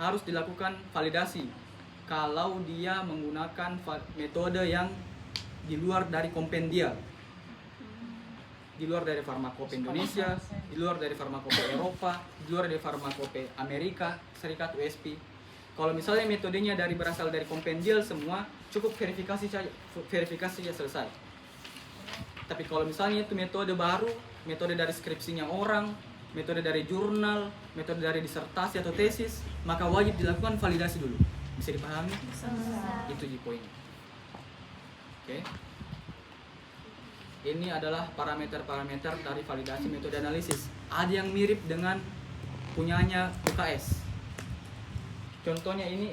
harus dilakukan validasi kalau dia menggunakan metode yang di luar dari kompendia, di luar dari Farmakope Indonesia, di luar dari Farmakope Eropa, di luar dari Farmakope Amerika Serikat USP. Kalau misalnya metodenya berasal dari kompendial semua, cukup verifikasi saja selesai. Tapi kalau misalnya itu metode baru, metode dari skripsinya orang, metode dari jurnal, metode dari disertasi atau tesis, maka wajib dilakukan validasi dulu. Bisa dipahami? Bisa. Itu poinnya. Oke. Ini adalah parameter-parameter dari validasi metode analisis. Ada yang mirip dengan punyanya UKS. Contohnya ini,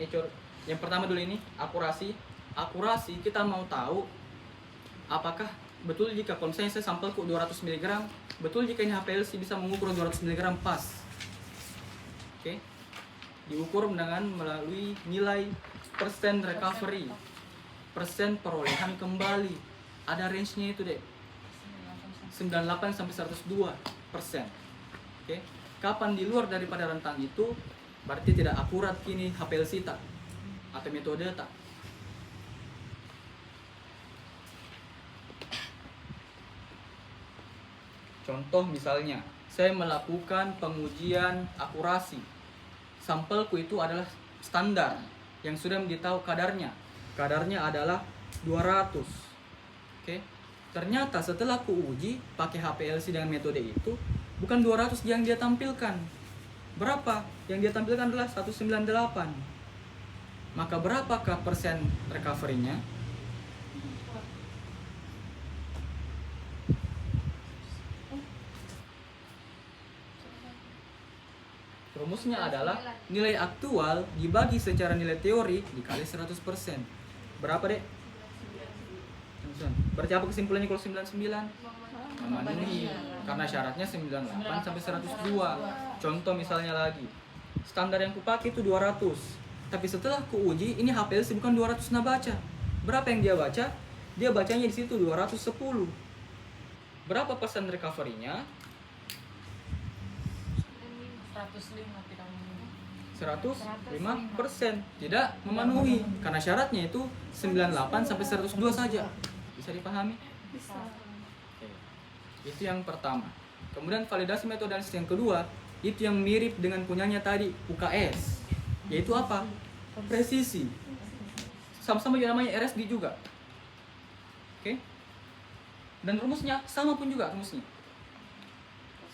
yang pertama dulu ini, akurasi. Akurasi kita mau tahu apakah betul jika kalau misalnya saya sampelku 200 mg, betul jika ini HPLC bisa mengukur 200 mg pas. Oke. Diukur dengan melalui nilai persen recovery, persen perolehan kembali. Ada range-nya itu deh. 98 sampai 102%. Oke. Kapan di luar daripada rentang itu, berarti tidak akurat kini HPLC tak atau metode tak. Contoh misalnya, saya melakukan pengujian akurasi. Sampelku itu adalah standar yang sudah ditahu kadarnya. Kadarnya adalah 200. Oke. Ternyata setelah ku uji pakai HPLC dengan metode itu, bukan 200 yang dia tampilkan. Berapa? Yang dia tampilkan adalah 198. Maka berapakah persen recovery-nya? Rumusnya adalah nilai aktual dibagi secara nilai teori dikali 100%. Berapa, Dek? Berarti apa kesimpulannya kalau 99? Memenuhi. Karena syaratnya 98 sampai 102. Contoh misalnya lagi. Standar yang kupakai itu 200. Tapi setelah kuuji, ini HPLC bukan 200 nah baca. Berapa yang dia baca? Dia bacanya di situ 210. Berapa persen recovery-nya? 105%. Tidak memenuhi. Karena syaratnya itu 98 sampai 102 saja. Bisa dipahami? Bisa. Itu yang pertama. Kemudian validasi metode analisis yang kedua, itu yang mirip dengan punyanya tadi, UKS. Yaitu apa? Presisi. Sama-sama juga namanya RSD juga. Oke? Dan rumusnya sama pun juga rumusnya.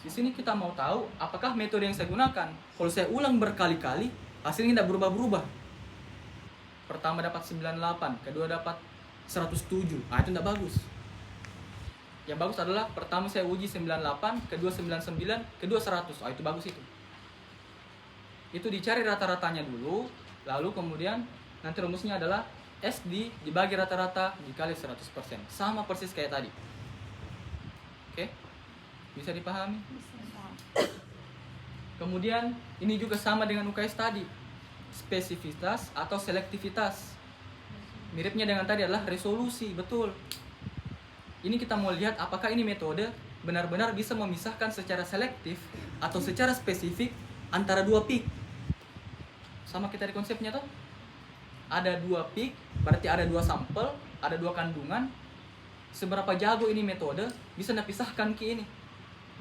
Di sini kita mau tahu apakah metode yang saya gunakan, kalau saya ulang berkali-kali, hasilnya tidak berubah-berubah. Pertama dapat 98, kedua dapat 107. Nah, itu tidak bagus. Yang bagus adalah pertama saya uji 98, kedua 99, kedua 100. Ah, itu bagus itu. Itu dicari rata-ratanya dulu, lalu kemudian nanti rumusnya adalah SD dibagi rata-rata dikali 100%. Sama persis kayak tadi. Oke? Bisa dipahami? Kemudian ini juga sama dengan UKS tadi. Spesifitas atau selektivitas. Miripnya dengan tadi adalah resolusi, betul. Ini kita mau lihat apakah ini metode benar-benar bisa memisahkan secara selektif atau secara spesifik antara dua peak. Sama kita di konsepnya tuh. Ada dua peak, berarti ada dua sampel, ada dua kandungan. Seberapa jago ini metode bisa dipisahkan ke ini.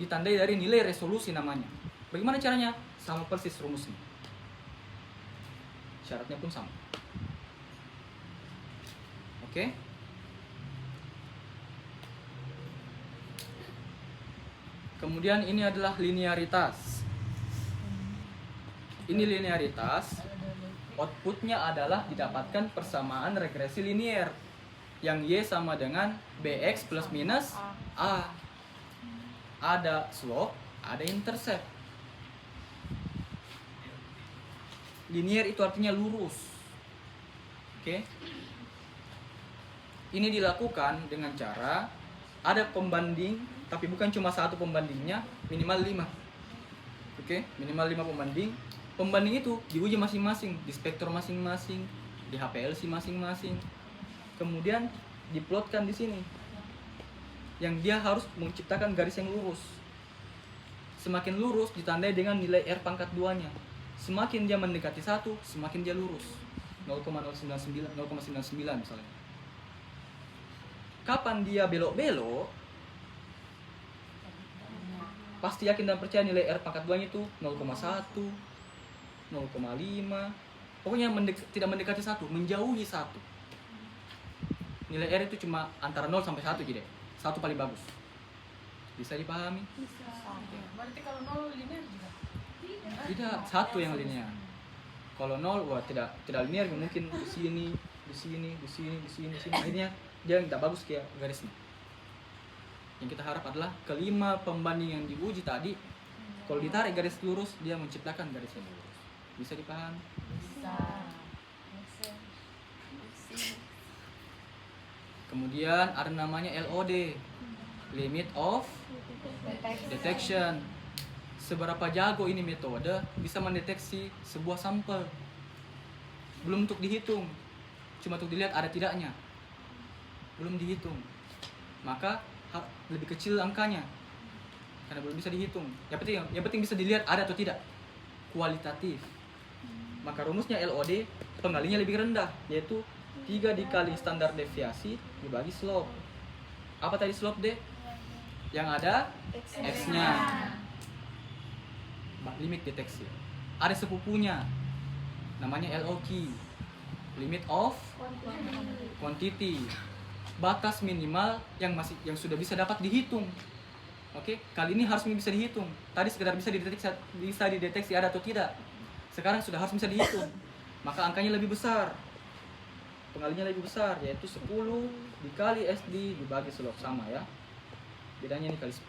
Ditandai dari nilai resolusi namanya. Bagaimana caranya? Sama persis rumusnya. Syaratnya pun sama. Oke? Kemudian ini adalah linearitas. Ini linearitas. Outputnya adalah didapatkan persamaan regresi linier. Yang Y sama dengan BX plus minus A. Ada slope, ada intercept. Linear itu artinya lurus. Oke. Ini dilakukan dengan cara ada pembanding, tapi bukan cuma satu pembandingnya, minimal 5. Oke, minimal 5 pembanding. Pembanding itu diuji masing-masing, di spektor masing-masing, di HPLC masing-masing. Kemudian diplotkan di sini. Yang dia harus menciptakan garis yang lurus. Semakin lurus ditandai dengan nilai R pangkat 2-nya. Semakin dia mendekati 1, semakin dia lurus. 0,099 misalnya. Kapan dia belok-belok, pasti yakin dan percaya nilai R pangkat 2 itu 0,1, 0,5. Pokoknya tidak mendekati 1, menjauhi 1. Nilai R itu cuma antara 0 sampai 1 gitu. 1 paling bagus. Bisa dipahami? Bisa. Berarti kalau 0 linear juga? Tidak, 1 yang linear. Kalau 0, wah tidak linear, mungkin di sini, di sini, di sini, di sini, di sini. Akhirnya dia tidak bagus kayak garisnya. Yang kita harap adalah kelima pembanding yang diuji tadi, kalau ditarik garis lurus, dia menciptakan garis yang lurus. Bisa dipahami? Bisa. Kemudian ada namanya LOD, Limit of Detection. Seberapa jago ini metode bisa mendeteksi sebuah sampel. Belum untuk dihitung, cuma untuk dilihat ada tidaknya. Belum dihitung, maka lebih kecil angkanya karena belum bisa dihitung. Yang penting bisa dilihat ada atau tidak, kualitatif. Maka rumusnya LOD pengalinya lebih rendah, yaitu 3 dikali standar deviasi dibagi slope. Apa tadi slope D? Yang ada X-nya. Limit deteksi. Ada sepupunya, namanya LOQ, Limit of Quantity. Batas minimal yang sudah bisa dapat dihitung. Oke, kali ini harus bisa dihitung. Tadi sekedar bisa dideteksi ada atau tidak. Sekarang sudah harus bisa dihitung. Maka angkanya lebih besar. Pengalinya lebih besar, yaitu 10 dikali SD dibagi slope, sama ya. Bedanya ini kali 10.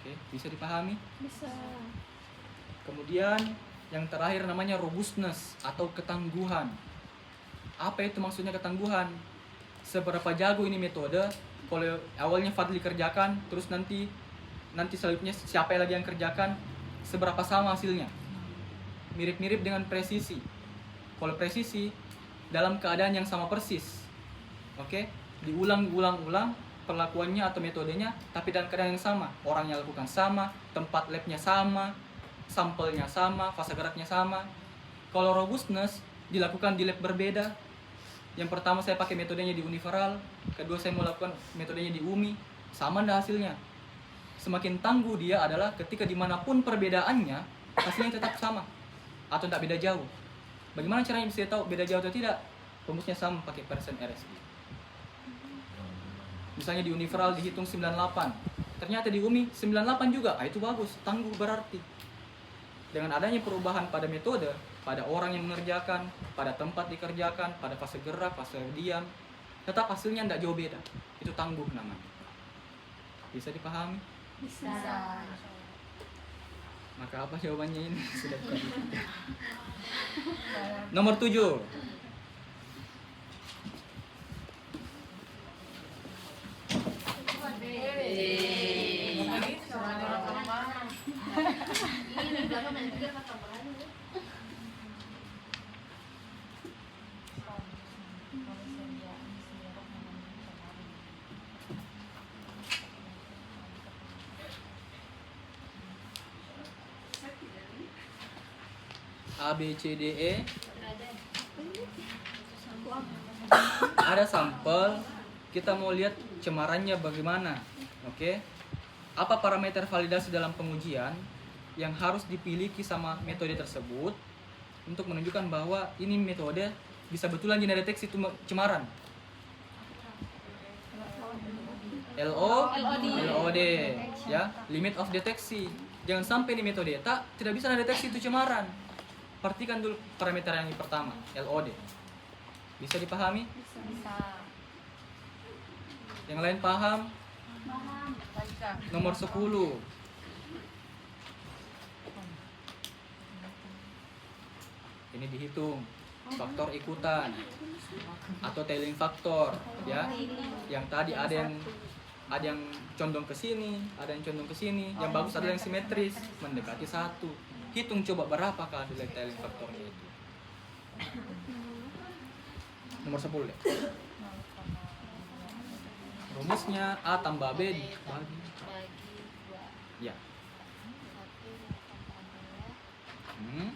Oke, bisa dipahami? Bisa. Kemudian yang terakhir namanya robustness atau ketangguhan. Apa itu maksudnya ketangguhan? Seberapa jago ini metode? Kalau awalnya Fadli kerjakan, terus nanti selanjutnya siapa lagi yang kerjakan, seberapa sama hasilnya? Mirip-mirip dengan presisi. Kalau presisi dalam keadaan yang sama persis, oke, diulang-ulang perlakuannya atau metodenya, tapi dalam keadaan yang sama, orangnya lakukan sama, tempat labnya sama, sampelnya sama, fase geraknya sama. Kalau robustness dilakukan di lab berbeda. Yang pertama saya pakai metodenya di Univeral, kedua saya melakukan metodenya di UMI, sama ndak hasilnya? Semakin tangguh dia adalah ketika dimanapun perbedaannya, hasilnya tetap sama atau tidak beda jauh. Bagaimana caranya bisa tahu beda jauh atau tidak? Rumusnya sama, pakai persen RSI. Misalnya di Univeral dihitung 98, ternyata di UMI 98 juga, itu bagus, tangguh berarti. Dengan adanya perubahan pada metode, pada orang yang mengerjakan, pada tempat dikerjakan, pada fase gerak, fase diam, tetap hasilnya tidak jauh beda. Itu tangguh namanya. Bisa dipahami? Bisa. Maka apa jawabannya ini? Sudah bukan. Nomor 7. A, B, C, D, E. Ada sampel, kita mau lihat cemarannya bagaimana. Oke. Apa parameter validasi dalam pengujian yang harus dipiliki sama metode tersebut untuk menunjukkan bahwa ini metode bisa betulan deteksi cemaran. LOD ya, limit of deteksi. Jangan sampai di metode tidak bisa deteksi itu cemaran. Perhatikan dulu parameter yang pertama, LOD. Bisa dipahami? Bisa. Yang lain paham? Nomor 10. Ini dihitung faktor ikutan atau tailing faktor ya. Yang tadi ada yang condong ke sini, ada yang condong ke sini. Yang bagus adalah yang simetris, mendekati 1. Hitung coba berapa kali nilai tailing faktornya itu. Nomor 10 deh. Rumusnya A tambah B dibagi. Ya. Hmm. Hmm.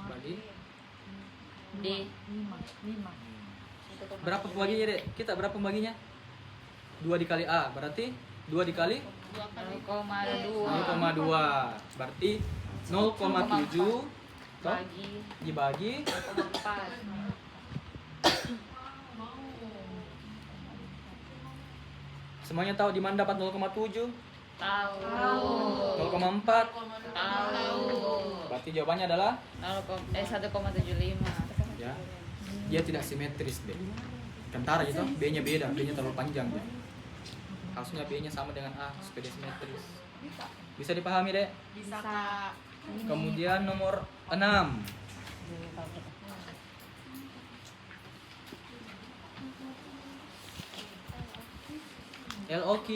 Bagi D. berapa pembaginya dek? Kita berapa pembaginya? 2 dikali A berarti 2 dikali 0,2 0,2 berarti 0,7 toh bagi dibagi 0,4. semuanya tahu di mana dapat 0,7 Tahu. 0,4 Tahu. berarti jawabannya adalah 1,75. ya dia tidak simetris deh kentara gitu B nya beda B nya terlalu panjang deh harusnya B nya sama dengan A supaya dia simetris bisa dipahami deh Bisa. kemudian nomor 6 LOQ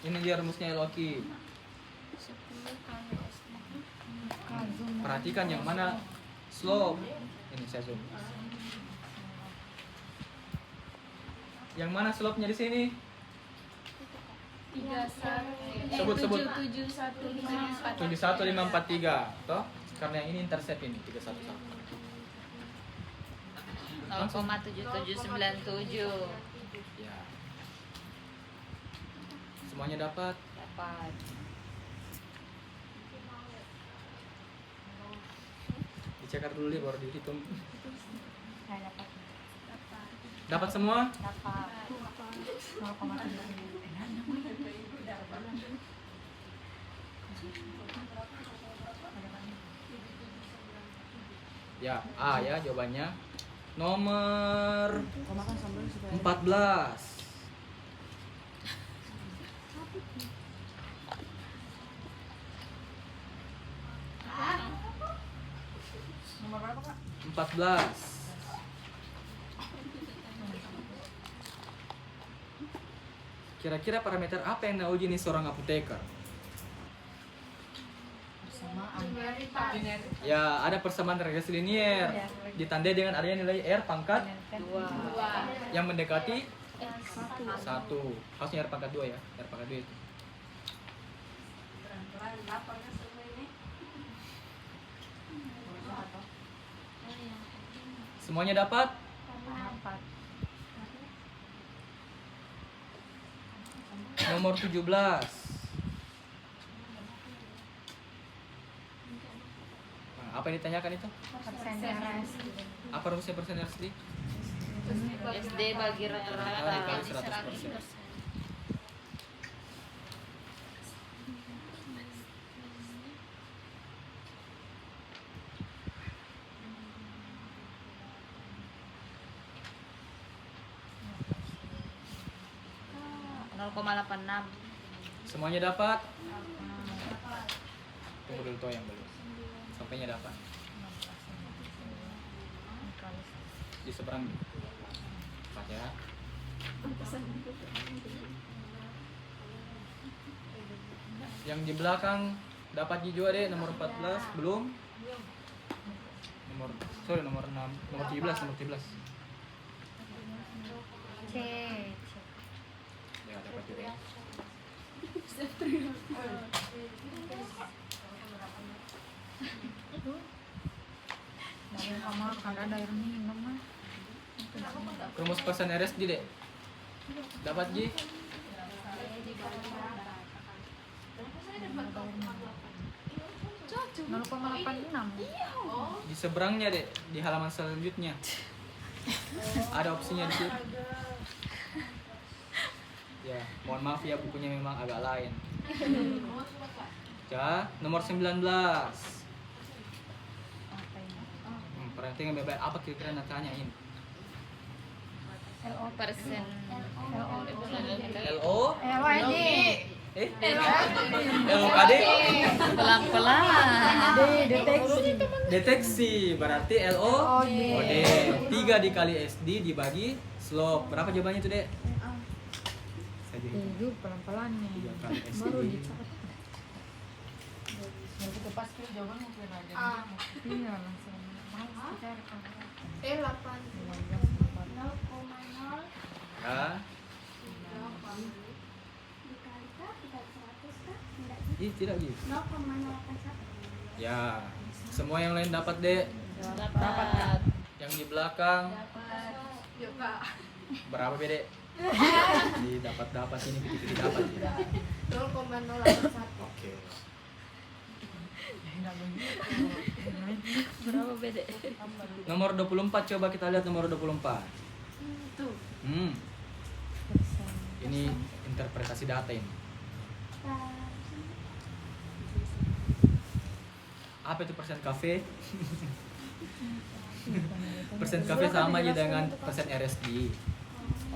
ini dia rumusnya LOQ perhatikan yang mana slope ini saya zoom yang mana slope nya di sini 31 Sebut, sebut. 77154 71543 toh karena yang ini intercept ini 311 0,7797 ya semuanya dapat dapat. dicekar dulu deh baru dihitung Saya dapat. dapat semua Dapat. 0,7. ya A ya jawabannya nomor 14 Nomor berapa, Kak? 14 kira-kira parameter apa yang nauji nih seorang apoteker ya ada persamaan regresi linier ditandai dengan adanya nilai R pangkat 2. yang mendekati 1 harusnya R pangkat 2 ya R pangkat 2 itu semuanya dapat Dapat. nomor 17 nah, apa yang ditanyakan itu Persen RS. apa rumusnya persen RSD SD bagi rata-rata. dikali 100%. Semuanya dapat? Tunggu dulu toh yang belum. Sampainya dapat. Di seberang. Empat ya. Yang di belakang dapat juga deh nomor 14 belum? Nomor nomor 6, nomor 17, nomor 17. C. Ya, dapat juga. Dari kamar kan ada air minum mah. Rumus persen RSD deh. Dapat Ji? 0,86. Di seberangnya deh, di halaman selanjutnya. Ada opsinya di situ. Ya, mohon maaf ya bukunya memang agak lain. Ya, nomor 19. Perhatikan baik-baik apa kira-kira nanti persen. LO? LOD. LOKD? Pelan-pelan. Deteksi berarti LO OD. OD 3 dikali SD dibagi 1 Slope. Berapa jawabannya itu, Dek? Saya juga hitung. 7 pelan-pelan nih. 3 kali SD. Baru dicatat. Itu pasti jawaban mungkin aja. Iya langsung. Males dicari kan. 8. 0,0 Ya. dikalikan 100 kah? Enggak. Ih, tidak gitu. 0,081. Ya. Semua yang lain dapat, Dek. Dapat. Yang di belakang Yuk, Kak. berapa, Dek? Dapat ini dikit-dikit dapat. 0,081. Oke. Berapa beda? Nomor 24 coba kita lihat nomor 24. Tuh. Ini interpretasi data ini. Apa itu persen kafe? Persen kafe sama aja dengan persen RSD.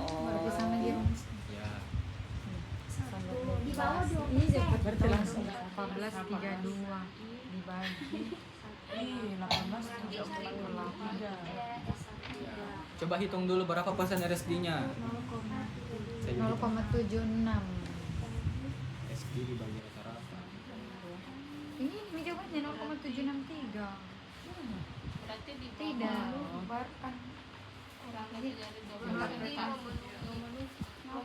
Berarti Oh. sama di rumus. Ya. Di bawah 2%. Iya, berarti langsung 1832 dibagi 18 3. Coba hitung dulu berapa persen RSD-nya. 0,76. RSD dibagi rata-rata. Ini jawabannya 0,763. Berarti di Tidak, baru kan.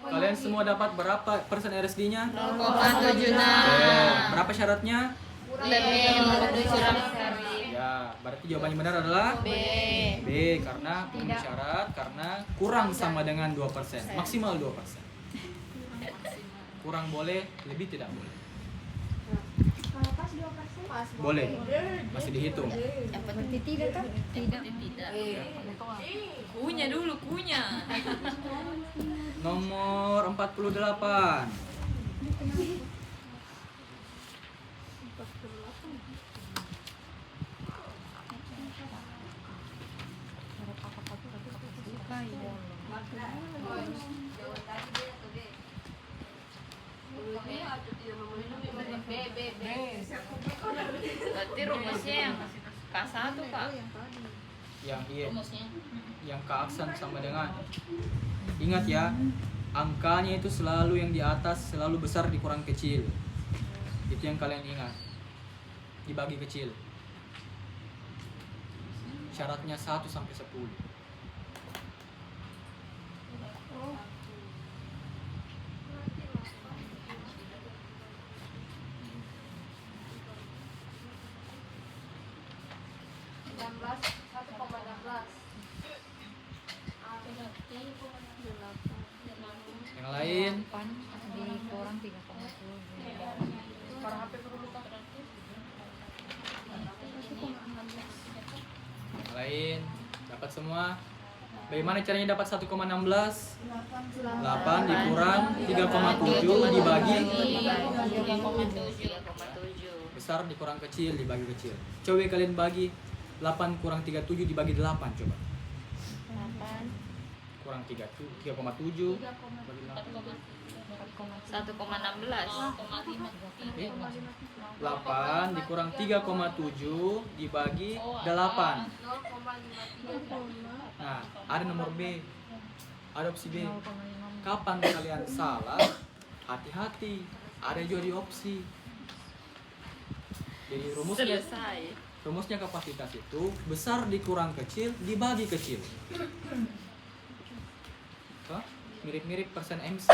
Kalian semua dapat berapa persen RSD-nya? 0,76. Berapa syaratnya? Lebih memenuhi syarat. Ya, berarti jawabannya benar adalah B. B karena memenuhi syarat karena kurang sama dengan 2%, maksimal 2%. Kurang boleh, lebih tidak boleh. Kalau pas 2%. Pas. Boleh. Masih dihitung. Berarti tidak kan? Tidak. Tidak. Kunya dulu, kunya. Nomor 48. Berarti rumusnya yang K1, Pak. Yang iya, Rumusnya. yang keaksen sama dengan. Ingat ya, angkanya itu selalu yang di atas selalu besar dikurang kecil. Itu yang kalian ingat. Dibagi kecil. Syaratnya 1 sampai 10. Yang lain, 8 dikurang 3,7. Para HP perlu Kak. yang lain dapat semua. Bagaimana caranya dapat 1,16? 8 dikurang 3,7 dibagi 3,7. besar dikurang kecil dibagi kecil. Coba kalian bagi 8 kurang 37 dibagi 8 coba. 8. Kurang 3,7 bagi 8. 1,16. 8 dikurang 3,7 dibagi 8. Nah, ada nomor B. Ada opsi B. 0,5. Kapan kalian salah? Hati-hati. Ada juga di opsi. Jadi rumusnya kapasitas itu besar dikurang kecil dibagi kecil. Hah? Mirip-mirip persen MC.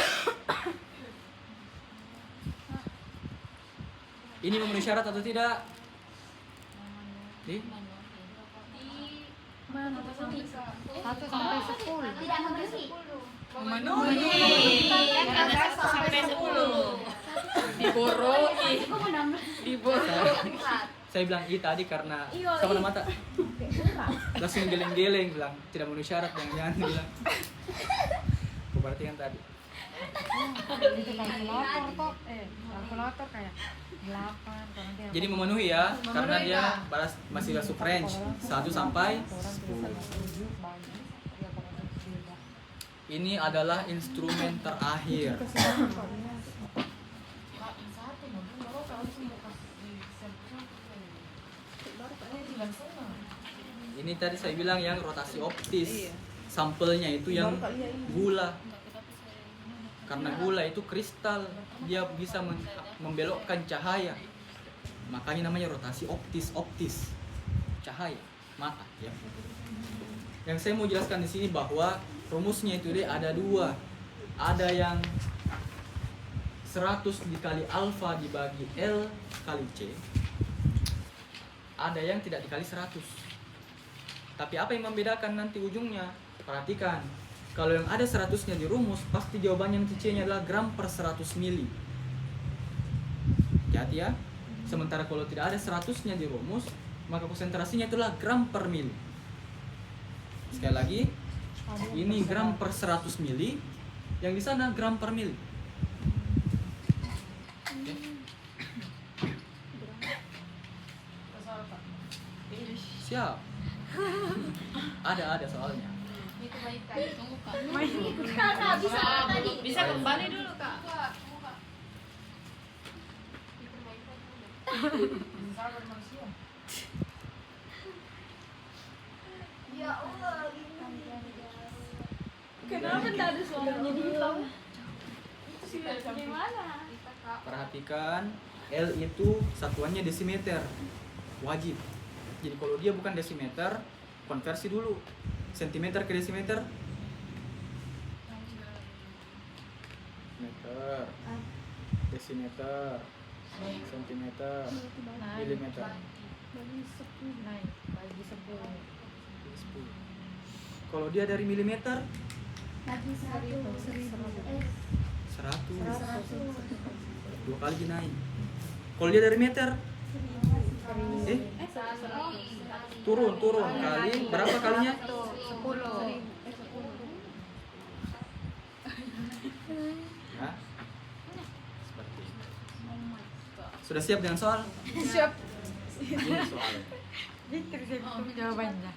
Ini memenuhi syarat atau tidak? Di? 1 sampai 10. Tidak memenuhi. Sampai 10. Diboroi. Saya bilang i tadi karena sama nama mata. Langsung geleng-geleng bilang tidak memenuhi syarat jangan bilang. Berarti kan tadi. Itu kalkulator kok. Kalkulator kayak 8 kurang 3. Jadi memenuhi ya karena dia masih masuk range 1 sampai 10. Ini adalah instrumen terakhir. Ini tadi saya bilang yang rotasi optis. sampelnya itu yang gula. Karena gula itu kristal, dia bisa membelokkan cahaya. Makanya namanya rotasi optis cahaya mata ya. Yang saya mau jelaskan di sini bahwa rumusnya itu deh ada dua. Ada yang 100 dikali alfa dibagi L kali C. Ada yang tidak dikali 100. Tapi apa yang membedakan nanti ujungnya? Perhatikan. Kalau yang ada 100-nya di rumus, pasti jawabannya nanti C-nya adalah gram per 100 mili. Hati ya. Sementara kalau tidak ada 100-nya di rumus, maka konsentrasinya itulah gram per mili. Sekali lagi, ini gram per 100 mili, yang di sana gram per mili. Oke. Siap. Ada soalnya. Kakak bisa apa tadi? Bisa kembali dulu kak. Sabar manusia. Ya Allah, gini. Kenapa tidak ada suaranya di hitam? Gimana? Perhatikan, L itu satuannya desimeter. Wajib. Jadi kalau dia bukan desimeter, konversi dulu. Sentimeter ke desimeter. Meter. Desimeter. Sentimeter. Milimeter. Naik bagi 10. 10. Kalau dia dari milimeter, Lagi 100. 100. 2 kali naik. Kalau dia dari meter, turun kali berapa kalinya? 10. Ya. Seperti itu. Sudah siap dengan soal? Siap. Ini soal. Gitu jawabannya.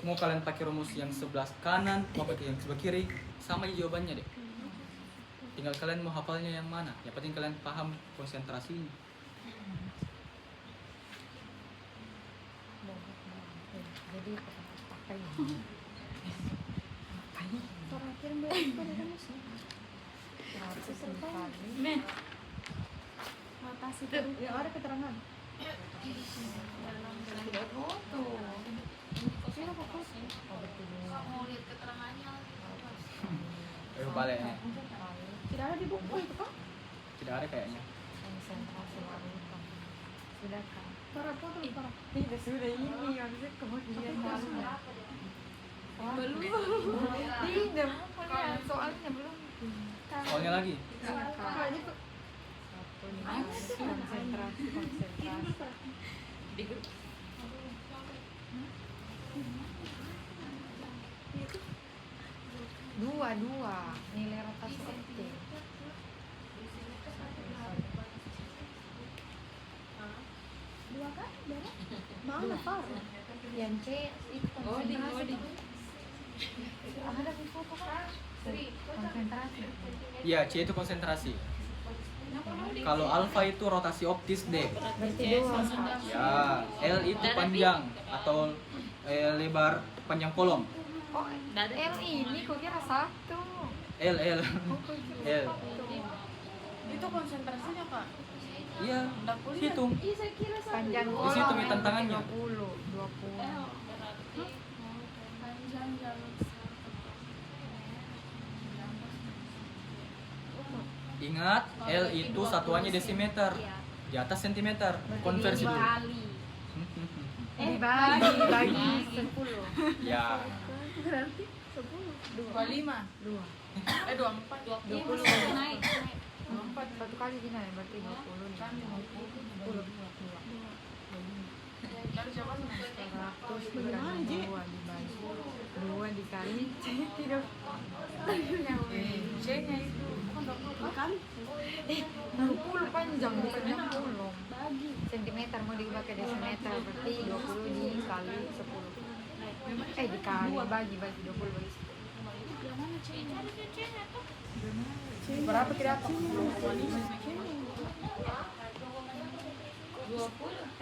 Mau kalian pakai rumus yang sebelah kanan, mau pakai yang sebelah kiri, sama aja jawabannya deh. Tinggal kalian mau hafalnya yang mana. Yang penting kalian paham konsentrasinya. Jadi pakai Terakhir berapa rumus? Nih. Rotasi ya ada keterangan. Baliknya. Tidak ada di buku itu kok? Tidak ada kayaknya. Konsentrasi larutan. Sudah kan? Para foto para. Tidak sudah ini harusnya kemudian malunya. Belum. Tidak, pokoknya soalnya belum. Soalnya lagi. Satu nih, konsentrasi. Di grup. Dua nilai rotasi optik. Dua kan? Berapa? Mana par? Yang C itu konsentrasi. Ada di foto kan? Konsentrasi. Iya, C itu konsentrasi. Kalau alfa itu rotasi optis D. Berarti dua. Ya, L itu panjang atau lebar panjang kolom. Oh, L ini kok kira satu. L. Itu konsentrasinya kak. Iya, hitung. Iya saya kira sama. Panjang Di situ kolom nih tantangannya. 20. Panjang jalur Ingat, L itu satuannya desimeter. Di atas sentimeter. Konversi dulu. Dibagi 10. Ya, berarti 10. 25. 2. 24. 20 naik. 24. Satu kali gini berarti 20 nih. Kan 10. 2. Lalu siapa sama? 100 dibagi 2 dibagi 2 dikali C 3. C-nya itu. 20 panjang bukannya kolom. Bagi. Sentimeter mau dipakai desimeter berarti 20 dikali 10. Dikali bagi 20 bagi 10. Yang mana C-nya? Berapa kira apa?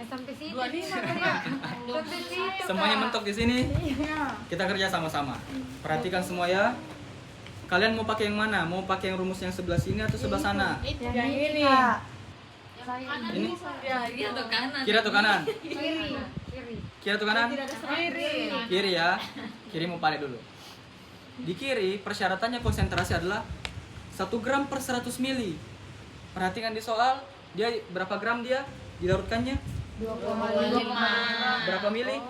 Sampai sini. 25. Sampai sini. Semuanya mentok di sini. Kita kerja sama-sama. Perhatikan semua ya. Kalian mau pakai yang mana? Mau pakai yang rumus yang sebelah sini atau sebelah sana? Yang ini. Ini Ya, iya atau kanan? kiri atau kanan? Kiri. Kiri. Kiri atau kanan? Kiri. Kiri ya. Kiri mau pakai dulu. Di kiri persyaratannya konsentrasi adalah 1 gram per 100 mili. Perhatikan di soal, dia berapa gram dia dilarutkannya? 2,5. Berapa mili?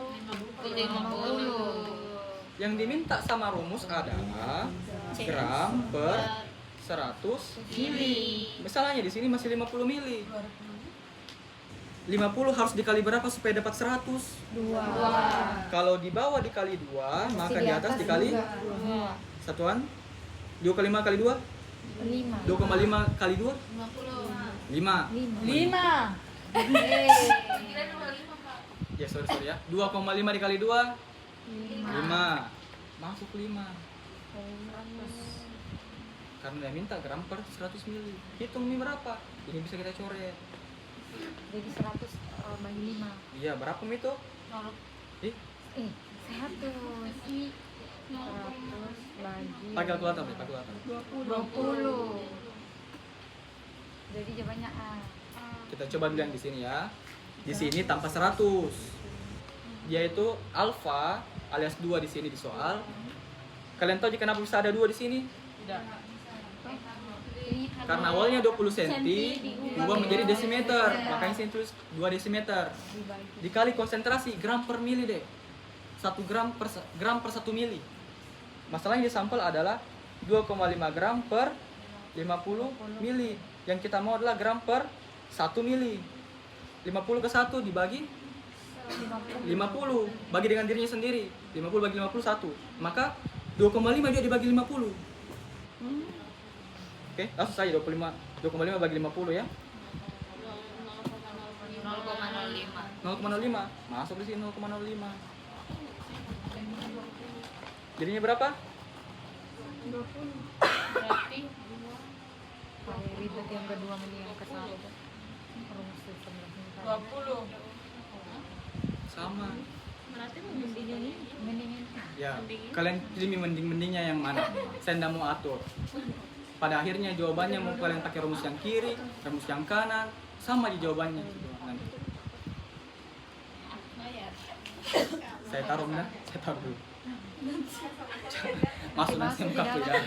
50. Yang diminta sama rumus adalah gram per 100 Mili. Masalahnya di sini masih 50 mili. 50 harus dikali berapa supaya dapat 100? 2. Kalau di bawah dikali 2, maka di atas dikali satuan. 2 kali 5 kali 2? 5. 2,5 kali 2? 5. 5. Ya, sorry ya. 2,5 dikali 2? 5. Masuk 5. Karena dia minta gram per 100 mili. Hitung ini berapa? Ini bisa kita coret. Jadi 100 bagi 5. Iya, berapa Mi itu? Ih, 100 bagi pakai kalkulator, pakai kalkulator. 20. Jadi jawabannya A. Kita coba bilang di sini ya. Di sini tanpa 100. Dia itu alfa alias 2 di sini di soal. Kalian tahu kenapa bisa ada 2 di sini? Karena awalnya 20 cm, diubah menjadi desimeter. Makanya sini tulis 2 desimeter. Dikali konsentrasi gram per mili deh. 1 gram per 1 mili. Masalahnya di sampel adalah 2,5 gram per 50 mili. Yang kita mau adalah gram per 1 mili. 50 ke 1 dibagi 50. Bagi dengan dirinya sendiri. 50 bagi 50 1. Maka 2,5 juga dibagi 50. Oke, langsung saja 2,5 bagi 50 ya. 0,05. 0,05. Masuk di sini 0,05. Jadinya berapa? Berarti Paling ribet yang kedua mili yang ke satu. Rumus 20. Sama. Berarti mendingin ini. Mendingin. Ya, kalian pilih mending-mendingnya yang mana? Saya tidak mau atur. Pada akhirnya jawabannya mau kalian pakai rumus yang kiri, rumus yang kanan, sama di jawabannya. Nanti. Saya taruh mana? Saya taruh dulu. Masuk nanti muka kuliah.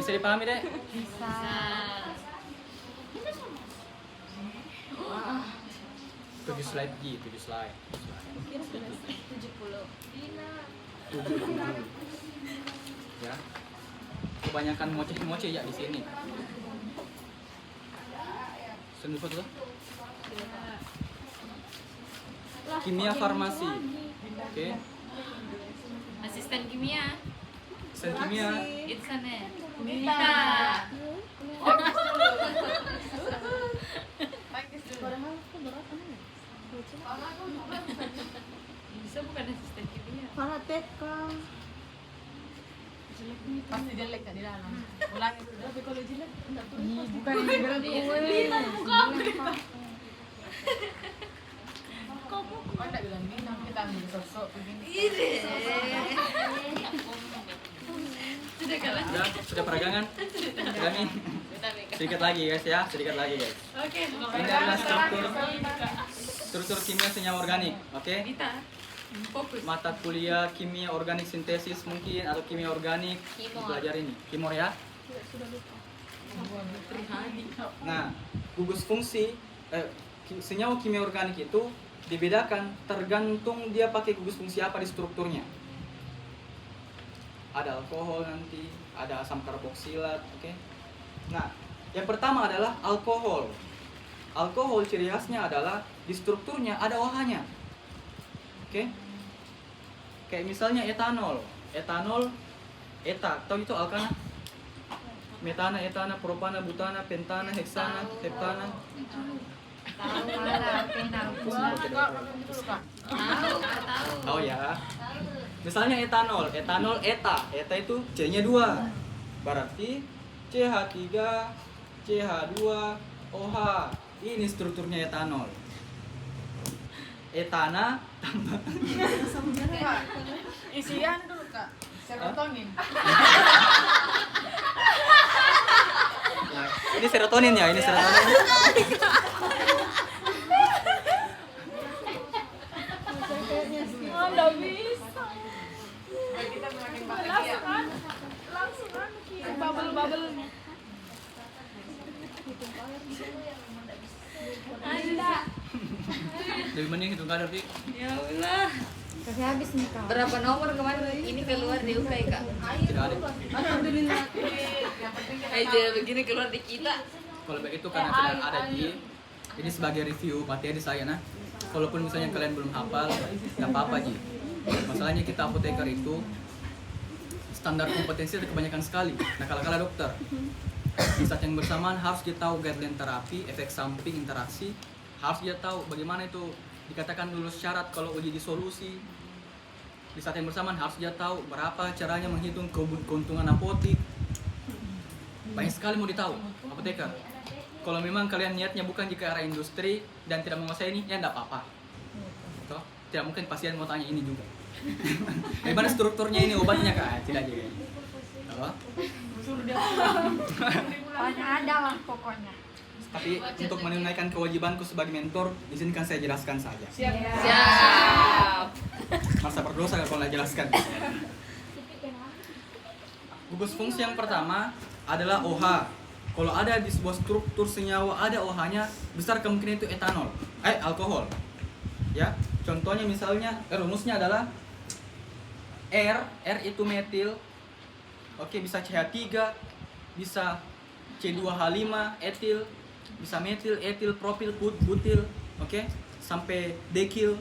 Bisa dipahami deh? Bisa. 7 slide G, 7 slide. 70. 70. Ya. Kebanyakan moceh-moceh ya di sini. Sendiri foto. Kimia farmasi. Oke. Asisten kimia. Sen kimia. Itu sana. Mita. Bisa bukan asisten kimia. Karateka. Pasti jelek kan di dalam. Ulangi. Tapi kalau jelek enggak tuh. Bukan yang bilang gue. Oh, enggak bilang bintang, kita ambil sosok begini. Sudah kalah. Sudah peragangan? Sudah nih. Sedikit lagi guys ya, sedikit lagi guys. Oke. Ini adalah struktur kimia senyawa organik, oke? Mita. Fokus. Mata kuliah kimia organik sintesis mungkin atau kimia organik belajar ini, kimor ya. Nah, gugus fungsi senyawa kimia organik itu dibedakan tergantung dia pakai gugus fungsi apa di strukturnya. Ada alkohol nanti, ada asam karboksilat, oke? Nah, yang pertama adalah alkohol. Alkohol ciri khasnya adalah di strukturnya ada OH-nya. Oke? Kayak misalnya etanol. Etanol, eta, tahu itu alkana? Metana, etana, propana, butana, pentana, heksana, heptana. Tahu mana pena Tahu ya. Misalnya etanol, eta itu C-nya 2. Berarti CH3, CH2, OH. Ini strukturnya etanol. Etana tambah Isian dulu kak. Serotonin. Nah, ini serotonin ya, ini serotonin. Nggak bisa. Langsung kan bubble-bubble-nya. Lebih mending hitung kadar sih. Ya Allah. Tapi habis nih kak. Berapa nomor kemarin ini keluar di UKI kak? Tidak ada. Alhamdulillah. Aja begini keluar di kita. Kalau begitu karena tidak ada ini sebagai review materi saya nah. Walaupun misalnya kalian belum hafal, nggak apa-apa Ji. Masalahnya kita apoteker itu standar kompetensi ada kebanyakan sekali. Nah kala-kala dokter, di saat yang bersamaan harus kita tahu guideline terapi, efek samping, interaksi. Harus dia tahu bagaimana itu dikatakan lulus syarat kalau uji disolusi. Di saat yang bersamaan harus dia tahu berapa caranya menghitung keuntungan apotik. Banyak sekali mau ditahu apoteker. Kalau memang kalian niatnya bukan ke arah industri dan tidak menguasai ini, ya enggak apa-apa. Toh, tidak mungkin pasien mau tanya ini juga. Bagaimana strukturnya ini obatnya kak? Tidak juga. Toh? Pokoknya ada lah pokoknya. Tapi untuk menunaikan kewajibanku sebagai mentor, izinkan saya jelaskan saja. Siap. Masa berdosa kalau nggak jelaskan. Gugus fungsi yang pertama adalah OH. Kalau ada di sebuah struktur senyawa ada OH-nya, besar kemungkinan itu etanol, alkohol. Ya, contohnya misalnya rumusnya adalah R itu metil. Oke, bisa CH3, bisa C2H5 etil, bisa metil, etil, propil, butil, oke, sampai dekil.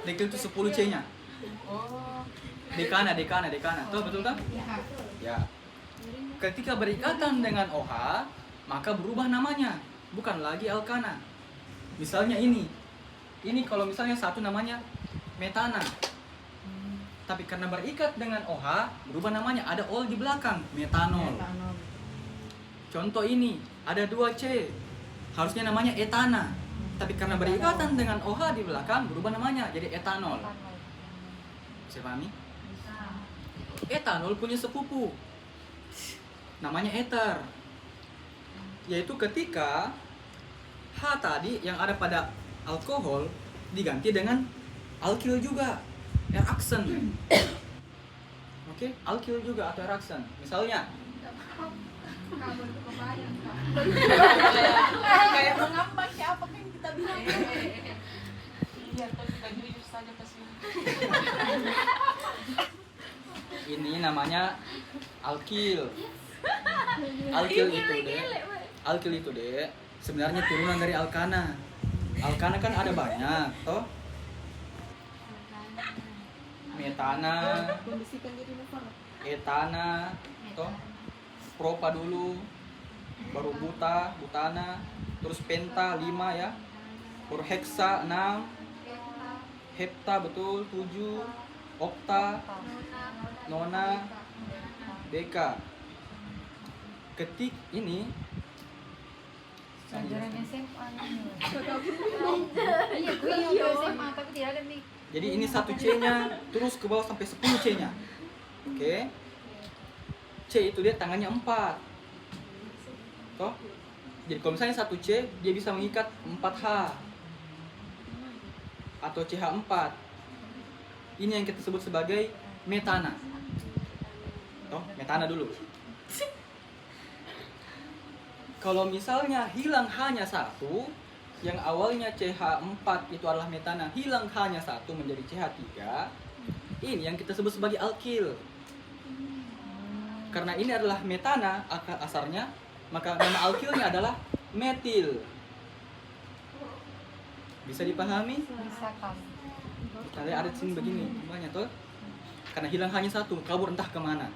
Dekil itu 10 C-nya. Dekana. Tuh betul kan? Ya. Ketika berikatan dengan OH, maka berubah namanya, bukan lagi alkana. Misalnya ini kalau misalnya satu namanya metana, tapi karena berikat dengan OH, berubah namanya, ada ol di belakang, metanol. Contoh ini, ada 2C, harusnya namanya etana, tapi karena berikatan dengan OH di belakang, berubah namanya, jadi etanol. Bisa pahami? Etanol punya sepupu, namanya ether, yaitu ketika H tadi yang ada pada alkohol diganti dengan alkil juga, eraksen. Oke, alkil juga atau eraksen. Misalnya Kayak mengambang kayak apa yang kita bilang. Iya, tapi kita jujur saja pasti. ini namanya alkil. Alkil itu deh sebenarnya turunan dari alkana. Alkana kan ada banyak, toh. Metana, etana, toh. Propa dulu, baru butana, terus penta 5 ya. Baru heksa 6, hepta betul 7, okta, nona, deka. Ketik ini Pelajaran SMA nih. Iya, gue yang SMA tapi tidak ada nih. jadi ini 1 C-nya terus ke bawah sampai 10 C-nya. Oke. C itu dia tangannya 4. Toh? Jadi kalau misalnya 1 C dia bisa mengikat 4H atau CH4. Ini yang kita sebut sebagai metana. Toh, metana dulu. Kalau misalnya hilang hanya 1, yang awalnya CH4 itu adalah metana, hilang hanya 1 menjadi CH3, ini yang kita sebut sebagai alkil. Karena ini adalah metana asarnya, maka nama alkilnya adalah metil. Bisa dipahami? Bisa kan. Nanti ada di sini begini, banyak tuh. Karena hilang hanya 1, kabur entah kemana.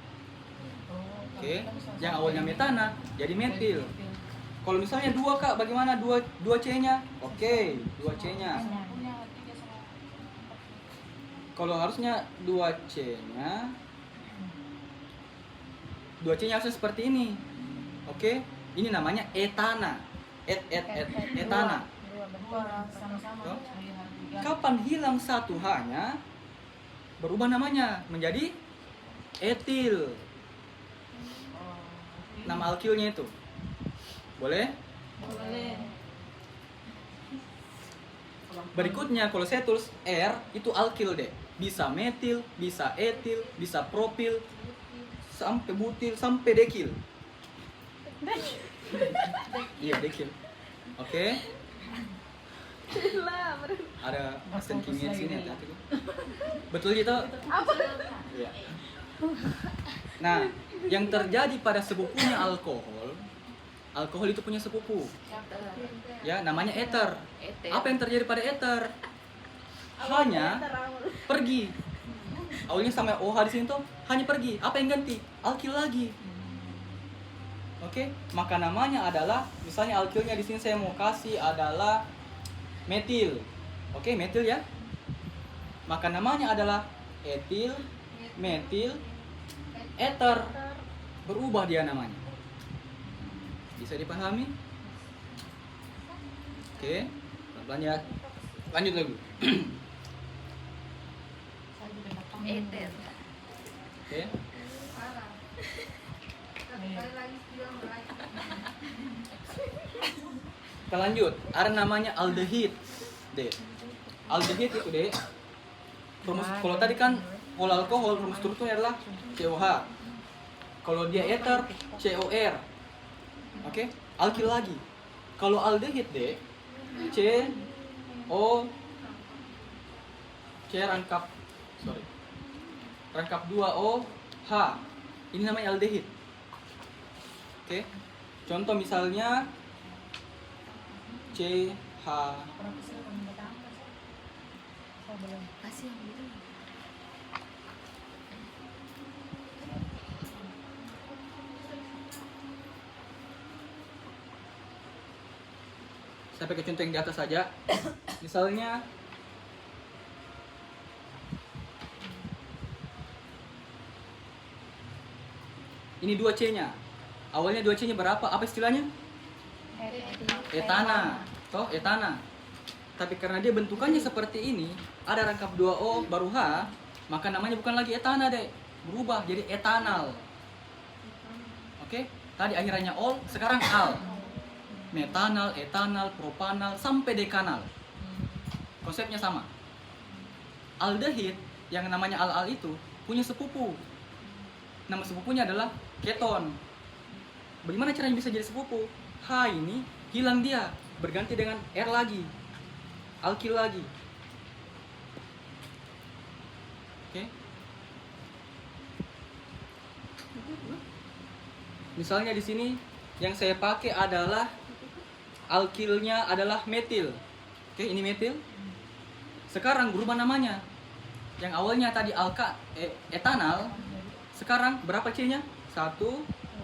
Oke, yang awalnya metana jadi metil. Kalau misalnya 2 Kak, bagaimana 2 C-nya? Oke, 2 C-nya. Punya 3 sama 4. Kalau harusnya 2 C-nya 2 C-nya harusnya seperti ini. Oke, ini namanya etana. Etana. Dua sama-sama. Tuh. Tiga. Kapan hilang satu H-nya, berubah namanya menjadi etil. Nama alkilnya itu. Boleh? Boleh. Berikutnya kalau saya tulis R itu alkil deh. Bisa metil, bisa etil, bisa propil, sampai butil, sampai dekil. Iya dekil. Oke. Ada aksen kimia di sini hati-hati. Betul gitu? Iya. Nah, yang terjadi pada sepupunya alkohol itu punya sepupu. Ya, namanya ether. Apa yang terjadi pada ether? Hanya pergi. Awalnya sama OH di sini tuh hanya pergi. Apa yang ganti? Alkil lagi. Oke, maka namanya adalah misalnya alkilnya di sini saya mau kasih adalah metil. Oke, metil ya. Maka namanya adalah etil, metil, ether. Berubah dia namanya. Bisa dipahami? Oke, pelan-pelan ya. Lanjut lagi. Eter. Oke. Kita lanjut. Ada namanya aldehid. Deh. Aldehid itu deh. Kalau tadi kan kalau alkohol rumus strukturnya adalah COH. Kalau dia ether COR. Oke, alkil lagi. Kalau aldehid deh rangkap 2OH. Ini namanya aldehid. Oke. Contoh misalnya CH. Kasih yang itu. Saya pakai contoh yang di atas saja. Misalnya ini 2C-nya. Awalnya 2C-nya berapa? Apa istilahnya? Etana. Toh, etana. Tapi karena dia bentukannya seperti ini, ada rangkap 2O baru H, maka namanya bukan lagi etana deh. Berubah jadi etanal. Oke? Tadi akhirannya ol, sekarang al. Metanal, etanal, propanal, sampai dekanal. Konsepnya sama. Aldehid yang namanya al-al itu punya sepupu. Nama sepupunya adalah keton. Bagaimana caranya bisa jadi sepupu? H ini hilang dia, berganti dengan R lagi. Alkil lagi. Oke. Misalnya di sini yang saya pakai adalah alkilnya adalah metil. Oke, ini metil. Sekarang berubah namanya. Yang awalnya tadi etanal, sekarang berapa C-nya? 1,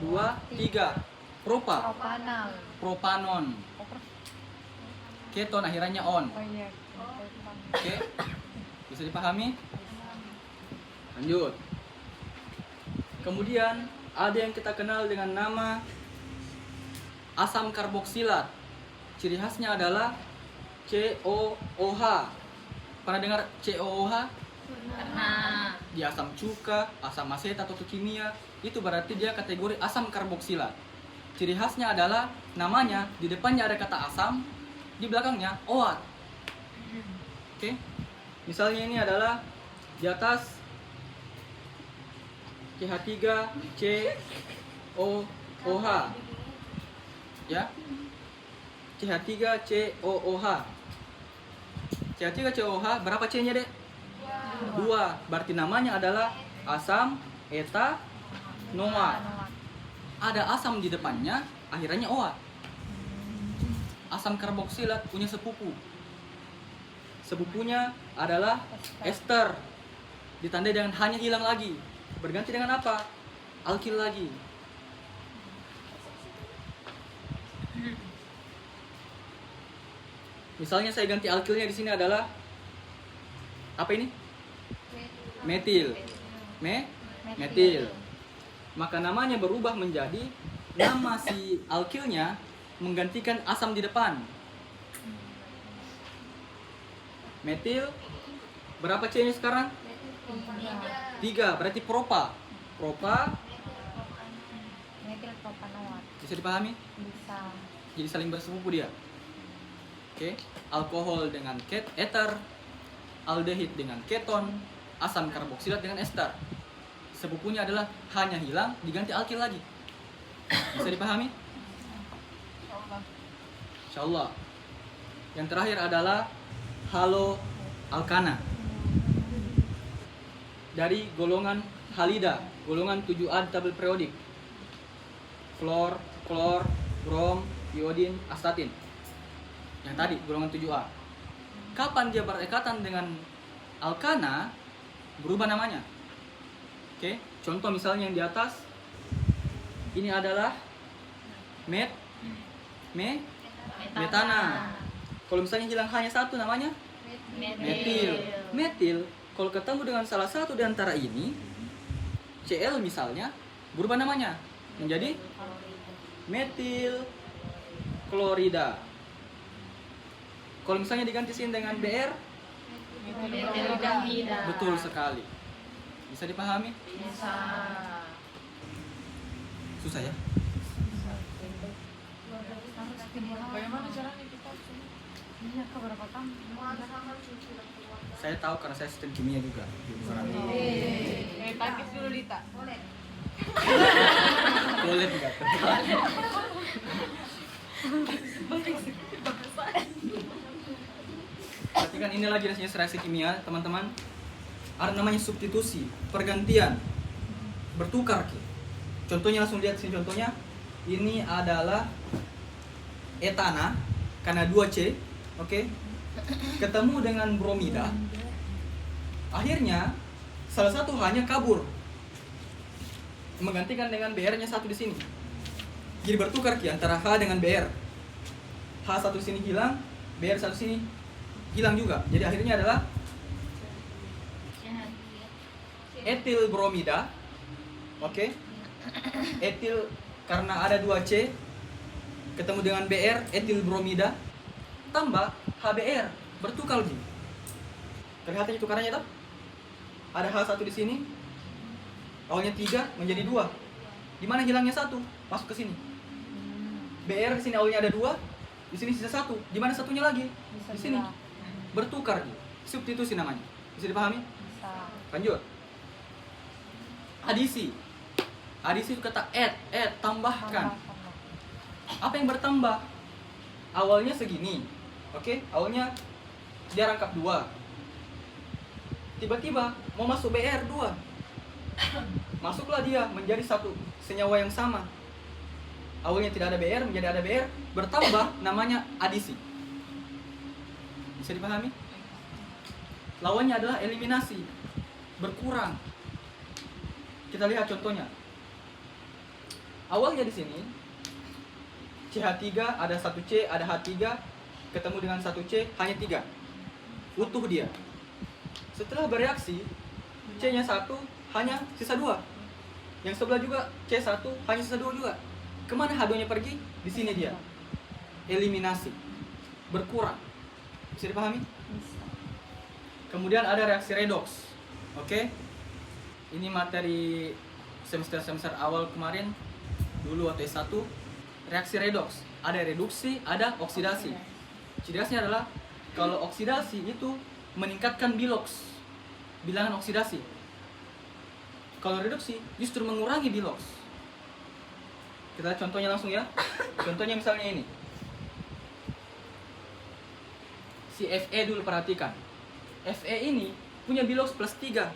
2, 3. Propanal. Propanon. Keton akhirannya on. Oh iya. Oke. Bisa dipahami? Lanjut. Kemudian ada yang kita kenal dengan nama asam karboksilat. Ciri khasnya adalah COOH. Pernah dengar COOH? Pernah. Di asam cuka, asam asetat atau kimia, itu berarti dia kategori asam karboksilat. Ciri khasnya adalah namanya di depannya ada kata asam, di belakangnya OAT. Oke. Misalnya ini adalah di atas CH3COOH. Ya. CH3COOH. CH3COOH berapa C-nya, Dek? 2. Berarti namanya adalah asam etanoat. Ada asam di depannya, akhirannya OAT. Asam karboksilat punya sepupu. Sepupunya adalah ester. Ditandai dengan hanya hilang lagi. Berganti dengan apa? Alkil lagi. Misalnya saya ganti alkilnya di sini adalah apa ini? Metil. Metil. Maka namanya berubah menjadi nama si alkilnya menggantikan asam di depan. Metil. Berapa C-nya sekarang? 3. Berarti propa. Propa. Metil propanoat. Bisa dipahami? Bisa. Jadi saling bersepupu dia. Oke. Alkohol dengan ether, aldehid dengan keton, asam karboksilat dengan ester. Sepupunya adalah hanya hilang diganti alkil lagi. Bisa dipahami? Insyaallah. Yang terakhir adalah halo alkana. Dari golongan halida, golongan 7A di tabel periodik. Fluor, klor, brom, iodin, astatin. Yang tadi golongan 7A. Kapan dia berdekatan dengan alkana, berubah namanya. Oke, contoh misalnya yang di atas. Ini adalah metana. Kalau misalnya hilang hanya satu namanya metil. Metil kalau ketemu dengan salah satu di antara ini, Cl misalnya, berubah namanya menjadi metil klorida. Kalau misalnya diganti sini dengan Br, betul sekali. Bisa dipahami? Bisa. Susah ya? Bagaimana caranya kita? Iya, ke berapa tahun? Saya tahu karena saya asisten kimia juga di Bukaran. Takis dulu Lita. Boleh juga. Perhatikan ini lagi jenis reaksi kimia, teman-teman. Ada namanya substitusi, pergantian, bertukar. Contohnya langsung lihat sini contohnya. Ini adalah etana karena 2C, oke? Ketemu dengan bromida. Akhirnya salah satu hanya kabur. Menggantikan dengan Br-nya satu di sini. Jadi bertukar antara H dengan Br. H satu sini hilang, Br satu sini hilang juga. Jadi akhirnya adalah etil bromida. Oke. Etil karena ada 2C ketemu dengan Br, etil bromida tambah HBr, bertukar lagi. Terlihat tukarannya tak? Ada H1 di sini. Awalnya 3 menjadi 2. Di mana hilangnya 1? Masuk ke sini. Br di sini awalnya ada 2, di sini sisa 1. Di mana satunya lagi? Di sini. Bertukar lagi. Substitusi namanya. Bisa dipahami? Bisa. Lanjut. Adisi. Adisi itu kata add, tambahkan. Apa yang bertambah? Awalnya segini. Oke, awalnya dia rangkap 2. Tiba-tiba mau masuk Br 2. Masuklah dia menjadi satu senyawa yang sama. Awalnya tidak ada Br menjadi ada Br, bertambah namanya adisi. Bisa dipahami? Lawannya adalah eliminasi, berkurang. Kita lihat contohnya. Awalnya di sini CH3 ada 1C, ada H3 ketemu dengan 1C hanya 3. Utuh dia. Setelah bereaksi, C-nya 1 hanya sisa 2. Yang sebelah juga C1 hanya sisa 2 juga. Kemana H2-nya pergi? Di sini dia. Eliminasi. Berkurang. Bisa dipahami? Bisa. Kemudian ada reaksi redox. Oke. Ini materi semester awal kemarin dulu waktu S1. Reaksi redox. Ada reduksi, ada oksidasi. Ciri khasnya adalah kalau oksidasi itu meningkatkan bilox, bilangan oksidasi. Kalau reduksi justru mengurangi bilox. Kita contohnya langsung ya. Contohnya misalnya ini. Si Fe dulu perhatikan. Fe ini punya bilox plus 3.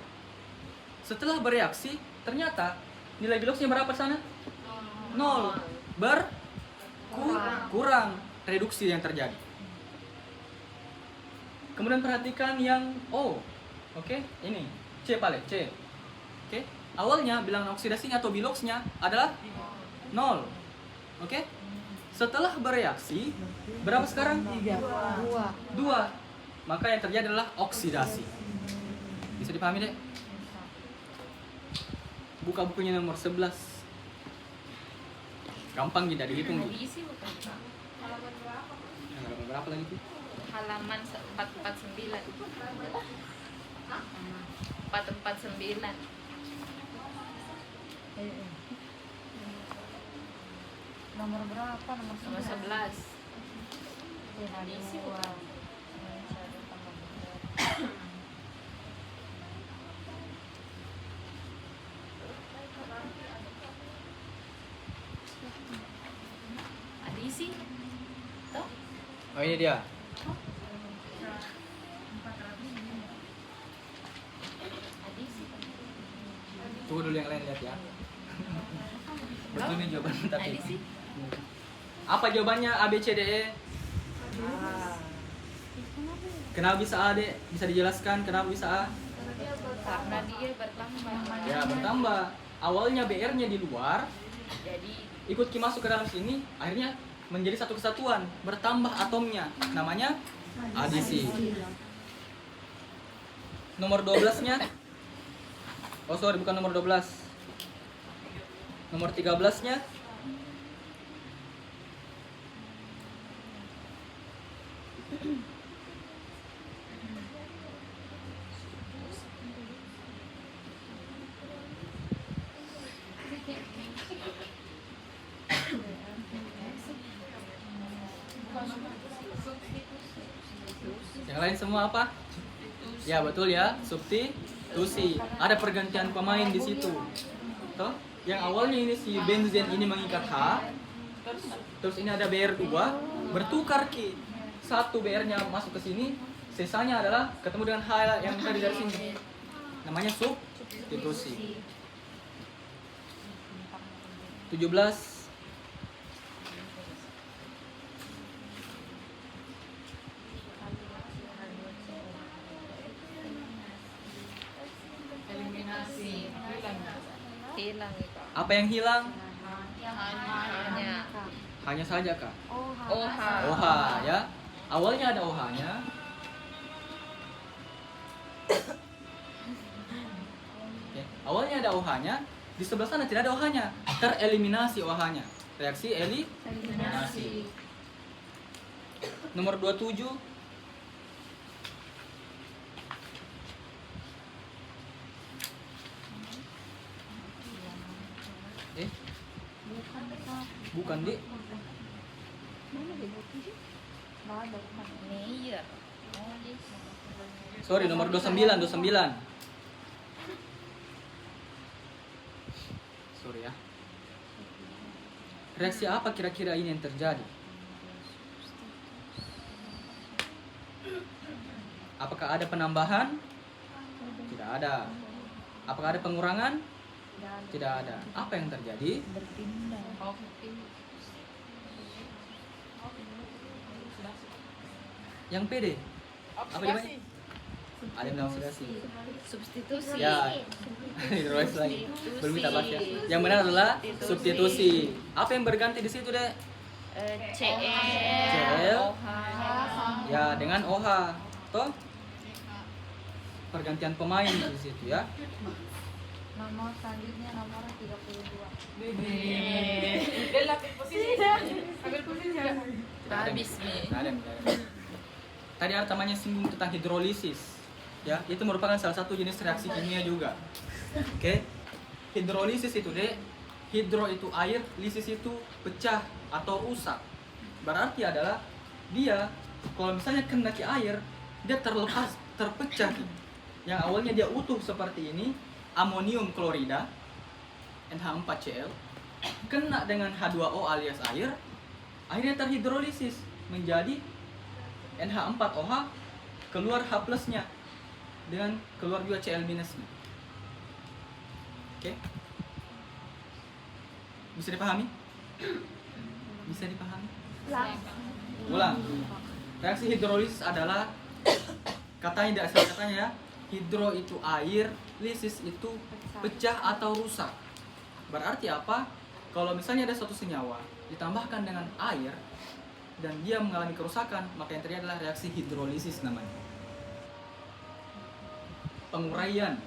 Setelah bereaksi, ternyata nilai biloxnya berapa sana? 0. Kurang reduksi yang terjadi. Kemudian perhatikan yang O. Oke, ini C paling C. Oke. Awalnya bilangan oksidasinya atau biloxnya adalah 0. Oke? Setelah bereaksi, berapa sekarang? 2. Maka yang terjadi adalah oksidasi. Bisa dipahami, Dek? Buka bukunya nomor 11. Gampang tidak dihitung. Adisi bukan Kak? Halaman berapa lagi tuh? Halaman 449. 449. Nomor berapa? Nomor Nomor 11. 11. Adisi bukan? Adisi. Toh? Oh, ini dia. Adisi. Tunggu dulu yang lain lihat ya. Betul nih jawabannya tapi. Adisi. Apa jawabannya A, B, C, D, E? Kenapa bisa A, Dek? Bisa dijelaskan kenapa bisa A? Karena dia bertambah. Ya, bertambah. Awalnya BR-nya di luar, Jadi ikut masuk ke dalam sini, akhirnya menjadi satu kesatuan, bertambah atomnya. Namanya adisi. Nomor 12-nya? Oh, sorry, bukan nomor 12. Nomor 13-nya? Yang lain semua apa? Ya, betul ya, substitusi. Ada pergantian pemain di situ. Toh, yang awalnya ini si benzen ini mengikat H, terus ini ada BR2, bertukar Ki. Satu BR-nya masuk ke sini, sisanya adalah ketemu dengan H yang tadi dari sini. Namanya substitusi. 17. Eliminasi. hilang itu. Apa yang hilang? Hanya Hanya saja Kak. OH. OH ya. Awalnya ada OH-nya. Oke, awalnya ada OH-nya, di sebelah sana tidak ada OH-nya. Tereliminasi OH-nya. Reaksi eliminasi. Nomor 27. Bukan, Dik. Mayer. Sorry, nomor 29, 29. Sorry ya. Reaksi apa kira-kira ini yang terjadi? Apakah ada penambahan? Tidak ada. Apakah ada pengurangan? Tidak ada. Apa yang terjadi? Yang PD? Apa jawabannya? Ada yang bilang oksidasi. Substitusi. Ya, hidrolisis lagi. Belum kita bahas ya. Yang benar adalah substitusi. Apa yang berganti di situ, Dek? CL. OH. Ya, dengan OH. Toh? Pergantian pemain di situ ya. Nomor selanjutnya nomor 32. Dia lapis posisi. Ambil posisi. Habis nih. Nggak ada. Tadi Artamanya singgung tentang hidrolisis. Ya, itu merupakan salah satu jenis reaksi kimia juga. Oke. Hidrolisis itu, Dek. Hidro itu air, lisis itu pecah atau rusak. Berarti adalah dia kalau misalnya kena ke air, dia terlepas, terpecah. Yang awalnya dia utuh seperti ini, amonium klorida, NH4Cl, kena dengan H2O alias air, akhirnya terhidrolisis menjadi NH4OH, keluar H plusnya dengan keluar juga Cl minusnya. Oke? Bisa dipahami? Bisa dipahami? Ulang. Reaksi hidrolisis adalah katanya, tidak salah katanya ya, hidro itu air, lisis itu pecah atau rusak. Berarti apa? Kalau misalnya ada suatu senyawa ditambahkan dengan air dan dia mengalami kerusakan, maka yang terjadi adalah reaksi hidrolisis namanya. Penguraian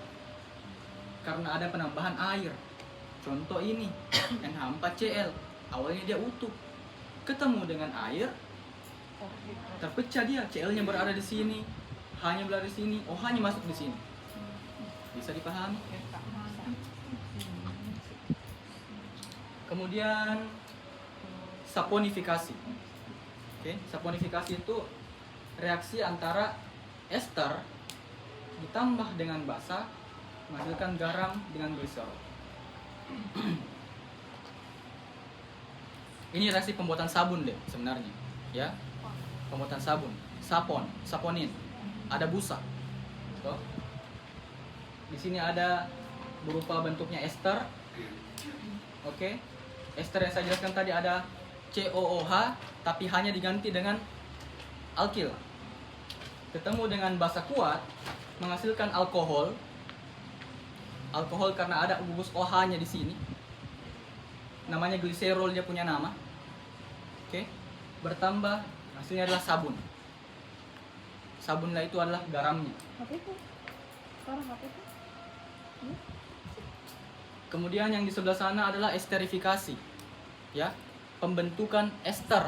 karena ada penambahan air. Contoh ini NH4Cl, awalnya dia utuh, ketemu dengan air, terpecah dia, Cl-nya berada di sini, H-nya berada di sini, OH-nya masuk di sini. Bisa dipahami? Kemudian saponifikasi. Oke, saponifikasi itu reaksi antara ester ditambah dengan basa menghasilkan garam dengan gliserol. Ini reaksi pembuatan sabun deh sebenarnya, ya. Pembuatan sabun, saponin. Ada busa. Tuh. Di sini ada berupa bentuknya ester. Oke. Ester yang saya jelaskan tadi ada COOH, tapi hanya diganti dengan alkil. Ketemu dengan basa kuat, menghasilkan alkohol. Alkohol karena ada gugus OH-nya di sini. Namanya gliserol, dia punya nama. Oke. Bertambah, hasilnya adalah sabun. Sabunlah itu adalah garamnya. Apa itu? Sekarang apa itu? Kemudian yang di sebelah sana adalah esterifikasi, ya, pembentukan ester.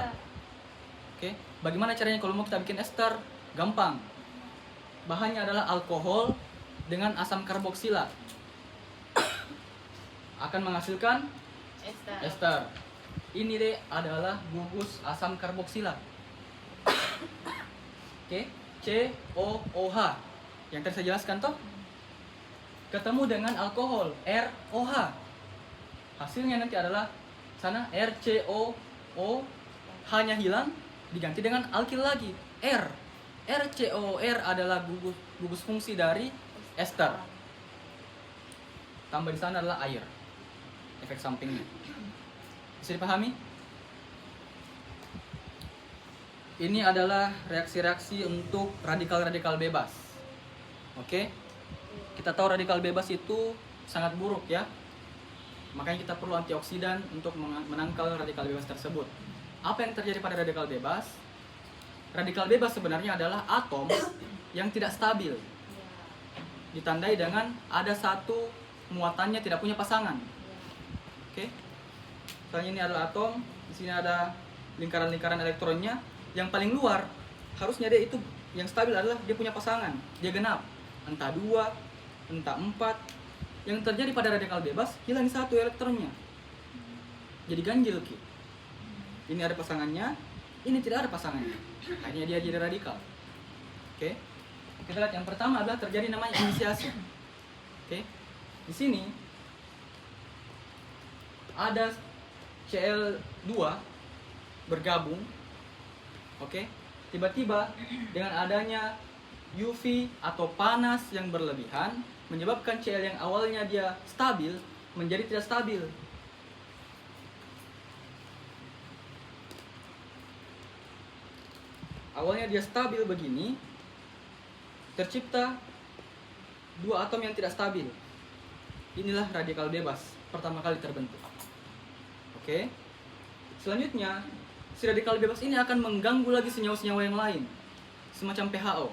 Oke, bagaimana caranya kalau mau kita bikin ester? Gampang. Bahannya adalah alkohol dengan asam karboksila, akan menghasilkan ester. Ini deh adalah gugus asam karboksila. Oke, COOH yang tadi saya jelaskan toh. Ketemu dengan alkohol ROH, hasilnya nanti adalah sana RCOO, H-nya hilang diganti dengan alkil lagi RCOR adalah gugus fungsi dari ester. Tambah di sana adalah air, efek sampingnya. Bisa dipahami? Ini adalah reaksi-reaksi untuk radikal-radikal bebas. Oke? Kita tahu radikal bebas itu sangat buruk ya. Makanya kita perlu antioksidan untuk menangkal radikal bebas tersebut. Apa yang terjadi pada radikal bebas? Radikal bebas sebenarnya adalah atom yang tidak stabil. Ditandai dengan ada satu muatannya tidak punya pasangan. Oke? Misalnya ini adalah atom, di sini ada lingkaran-lingkaran elektronnya. Yang paling luar harusnya dia itu yang stabil adalah dia punya pasangan, dia genap, entah 2, entah 4. Yang terjadi pada radikal bebas, hilang satu elektronnya, jadi ganjil ki. Ini ada pasangannya, ini tidak ada pasangannya, akhirnya dia jadi radikal. Oke, kita lihat yang pertama adalah terjadi namanya inisiasi. Oke, di sini ada Cl2 bergabung. Oke, tiba-tiba dengan adanya UV atau panas yang berlebihan menyebabkan Cl yang awalnya dia stabil menjadi tidak stabil. Awalnya dia stabil begini, tercipta dua atom yang tidak stabil. Inilah radikal bebas pertama kali terbentuk. Oke. Selanjutnya, si radikal bebas ini akan mengganggu lagi senyawa-senyawa yang lain, semacam PHO.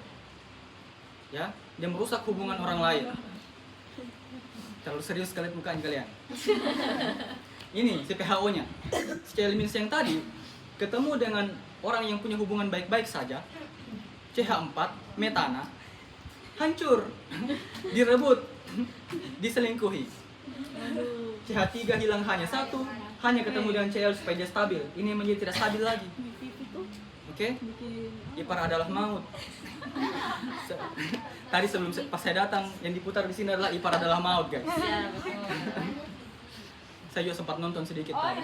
Ya, dia merusak hubungan orang lain. Terlalu serius sekali mukanya kalian. Ini si PHO-nya. Si Cl- yang tadi ketemu dengan orang yang punya hubungan baik-baik saja, CH4, metana, hancur, direbut, diselingkuhi. CH3 hilang hanya satu, hanya ketemu dengan Cl supaya dia stabil. Ini menjadi tidak stabil lagi. Oke? Ipar adalah maut. Tadi sebelum pas saya datang yang diputar di sini adalah Ipar adalah maut, guys. Ya, betul. Saya juga sempat nonton sedikit tadi.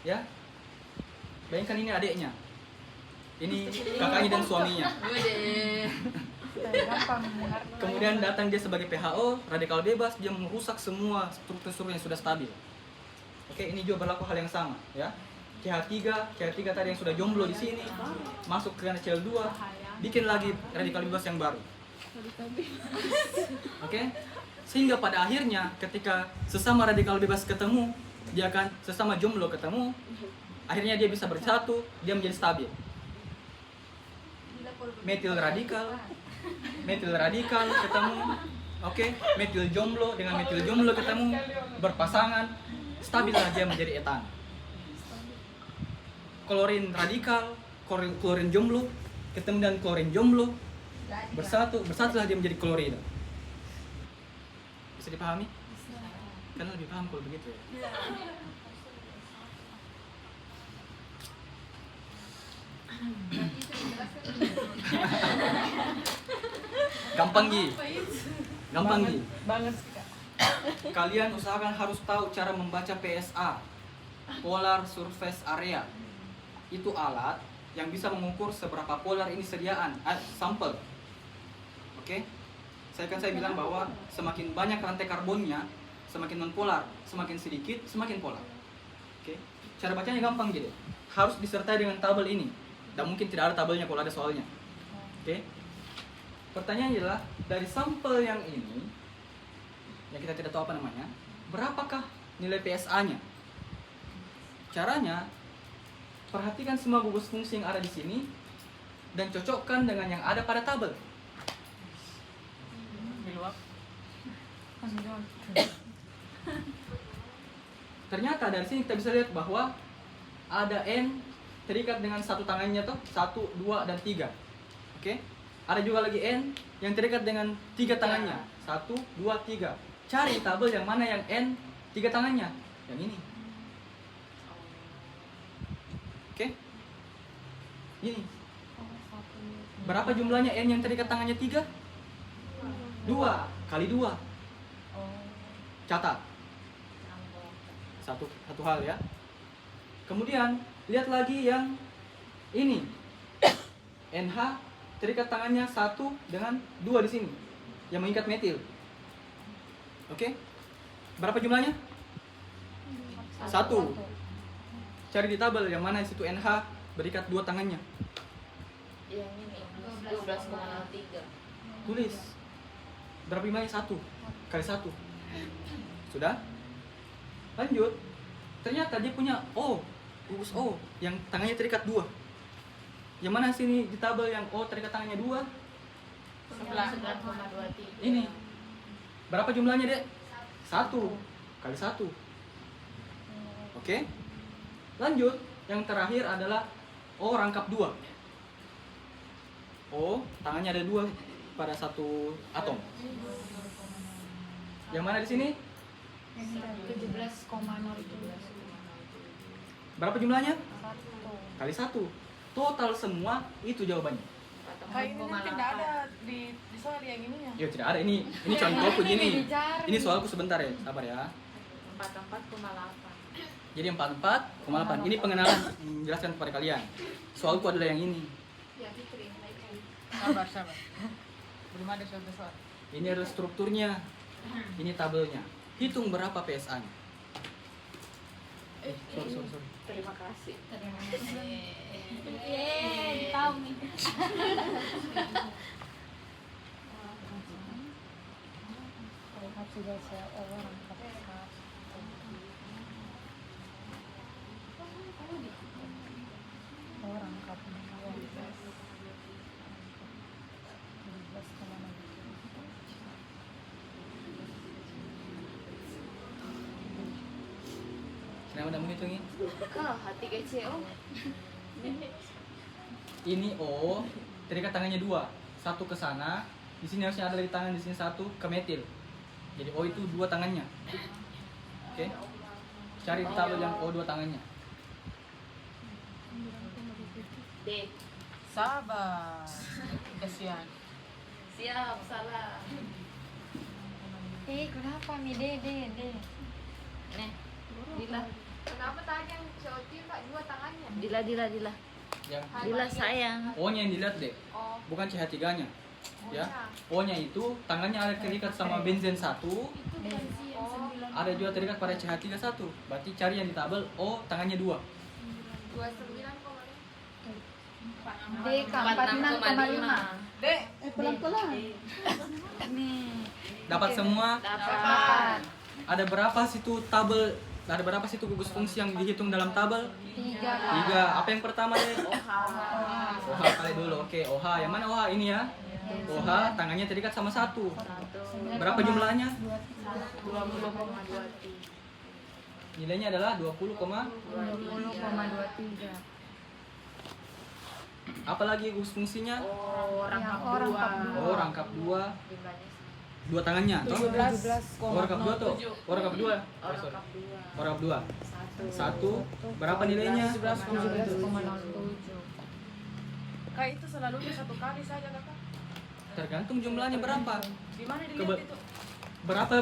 Ya. Bayangkan ini adiknya. Ini kakaknya dan suaminya. Wede. Gampang mengerti. Kemudian datang dia sebagai PHO, radikal bebas, dia merusak semua struktur-struktur yang sudah stabil. Oke, ini juga berlaku hal yang sama, ya. CH3 tadi yang sudah jomblo di sini, masuk ke Cl2, bikin lagi radikal bebas yang baru. Oke, sehingga pada akhirnya ketika sesama radikal bebas ketemu, dia kan sesama jomblo ketemu, akhirnya dia bisa bersatu, dia menjadi stabil. Metil radikal ketemu, oke, metil jomblo dengan metil jomblo ketemu, berpasangan, stabil lah dia menjadi etan. Klorin radikal, klorin jomblo ketemu dengan klorin jomblo, bersatulah dia menjadi klorida. Bisa dipahami? Kan lebih paham kalau begitu ya. Gampang Gi. Banget sih Kak. Kalian usahakan harus tahu cara membaca PSA, Polar Surface Area. Itu alat yang bisa mengukur seberapa polar ini sampel. Oke? Saya bilang bahwa semakin banyak rantai karbonnya, semakin non-polar, semakin sedikit, semakin polar. Oke? Cara bacanya gampang gitu. Harus disertai dengan tabel ini. Dan mungkin tidak ada tabelnya kalau ada soalnya. Oke? Pertanyaannya adalah, dari sampel yang ini, yang kita tidak tahu apa namanya, berapakah nilai PSA-nya? Caranya, perhatikan semua gugus fungsi yang ada di sini dan cocokkan dengan yang ada pada tabel. Biluak. Ternyata dari sini kita bisa lihat bahwa ada N terikat dengan satu tangannya toh, 1, 2, dan 3. Oke? Ada juga lagi N yang terikat dengan 3 tangannya, 1, 2, 3. Cari tabel yang mana yang N 3 tangannya, yang ini. Oke? Ini. Berapa jumlahnya N yang terikat tangannya 3? 2 kali 2. Catat. Satu hal ya. Kemudian lihat lagi yang ini. NH terikat tangannya 1 dengan 2 di sini. Yang mengikat metil. Oke? Berapa jumlahnya? 1. Cari di tabel yang mana situ NH berikat 2 tangannya. Yang ini 12,03. Tulis. Berapa jumlahnya? 1 kali 1. Sudah? Lanjut. Ternyata dia punya O, gugus O yang tangannya terikat 2. Yang mana sini di tabel yang O terikat tangannya 2? 9,23. Ini. Berapa jumlahnya, Dek? 1 kali 1. Oke? Lanjut. Yang terakhir adalah O rangkap 2. O tangannya ada 2 pada satu atom. Yang mana di sini? 17,017. Berapa jumlahnya? Kali 1. Total semua itu jawabannya. Kak ini kan tidak ada di soal yang ininya. Ya tidak ada, ini contohku gini. Ini soalku sebentar ya, sabar ya. 44,8. Jadi 44,8. Ini pengenalan menjelaskan kepada kalian. Soalku adalah yang ini. Sabar. Belum ada soal. Ini adalah strukturnya. Ini tabelnya. Hitung berapa PSA-nya. Sorry. Terima kasih. Yeay, tahu nih. Kenapa tidak menghitungin? Kak, hati GCO. Ini O terikat tangannya 2. 1 ke sana. Di sini harusnya ada lagi tangan, di sini 1 ke metil. Jadi O itu 2 tangannya. Oke? Cari di tabel yang O 2 tangannya. D. Sabar. Kasihan. Siap, salah. Kenapa nih D? Nih, Dila. Kenapa tadi yang COT Pak 2 tangannya? Dila. Yang Dila sayang. O-nya yang dilihat, Dek. Bukan CH3-nya. Ya. O-nya itu tangannya ada terikat sama benzen 1. Ada juga terikat pada CH3 1. Berarti cari yang di tabel O tangannya 2. 29,5. D 46,5. Dek, Pelan-pelan. Nih. Dapat semua? Dapat. Ada berapa situ tabel ada berapa sih itu gugus fungsi yang dihitung dalam tabel? 3. 3. Apa yang pertama deh? OH. OH kali dulu. Oke, OH. Yang mana OH ini ya? OH tangannya terikat sama 1. Berapa jumlahnya? 20,23. Nilainya adalah 20, 20,23. apalagi gugus fungsinya? Oh, rangkap Yang orang 2. kap dua. Oh, rangkap 2. Jumlahnya Dua tangannya, toh? 17,07. Oh, rangkap 2 tuh. Oh, rangkap 2. Oh, rangkap 2. Oh, rangkap 2. 1. 1. Berapa nilainya? 17,07. Kak itu selalunya 1 kali saja kakak. Tergantung jumlahnya berapa. Di mana dilihat Kebe- itu?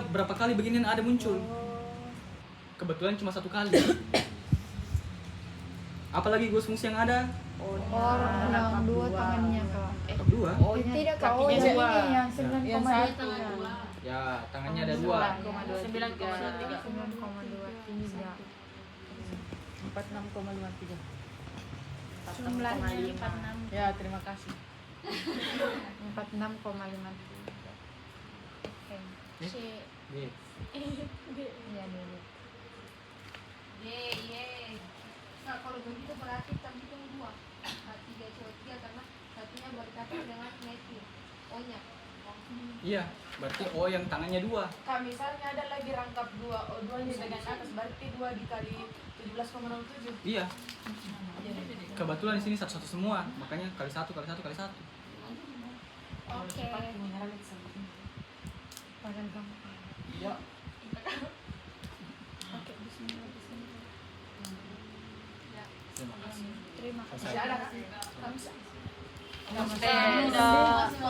Berapa kali beginian ada muncul? Kebetulan cuma 1 kali. Apalagi gugus fungsi yang ada? Orang yang 2 tangannya kak. Rangkap 2. Oh, Tidak kak, oh kakinya yang dua. ini yang Yang 9,23. satu. Ya, tangannya ada 2. 9,23. 9,23. 46,53. Jumlahnya 46. Ya, terima kasih. 46,53. C. B. Iya dulu. Nah, kalau begitu berarti kami itu 2. 3 cowok 3 karena satunya berkata dengan Matthew. O-nya. Iya, berarti O yang tangannya 2. Kak, misalnya ada lagi rangkap 2, O2-nya dengan atas, berarti 2 dikali 17,07. Iya. Kebetulan di sini satu-satu semua, makanya kali 1 kali 1 kali 1. Oke. Padahal gampang. Ya. Oke, bismillah. Terima kasih. Terima kasih. Selesai. Ada, Kak? Namaste.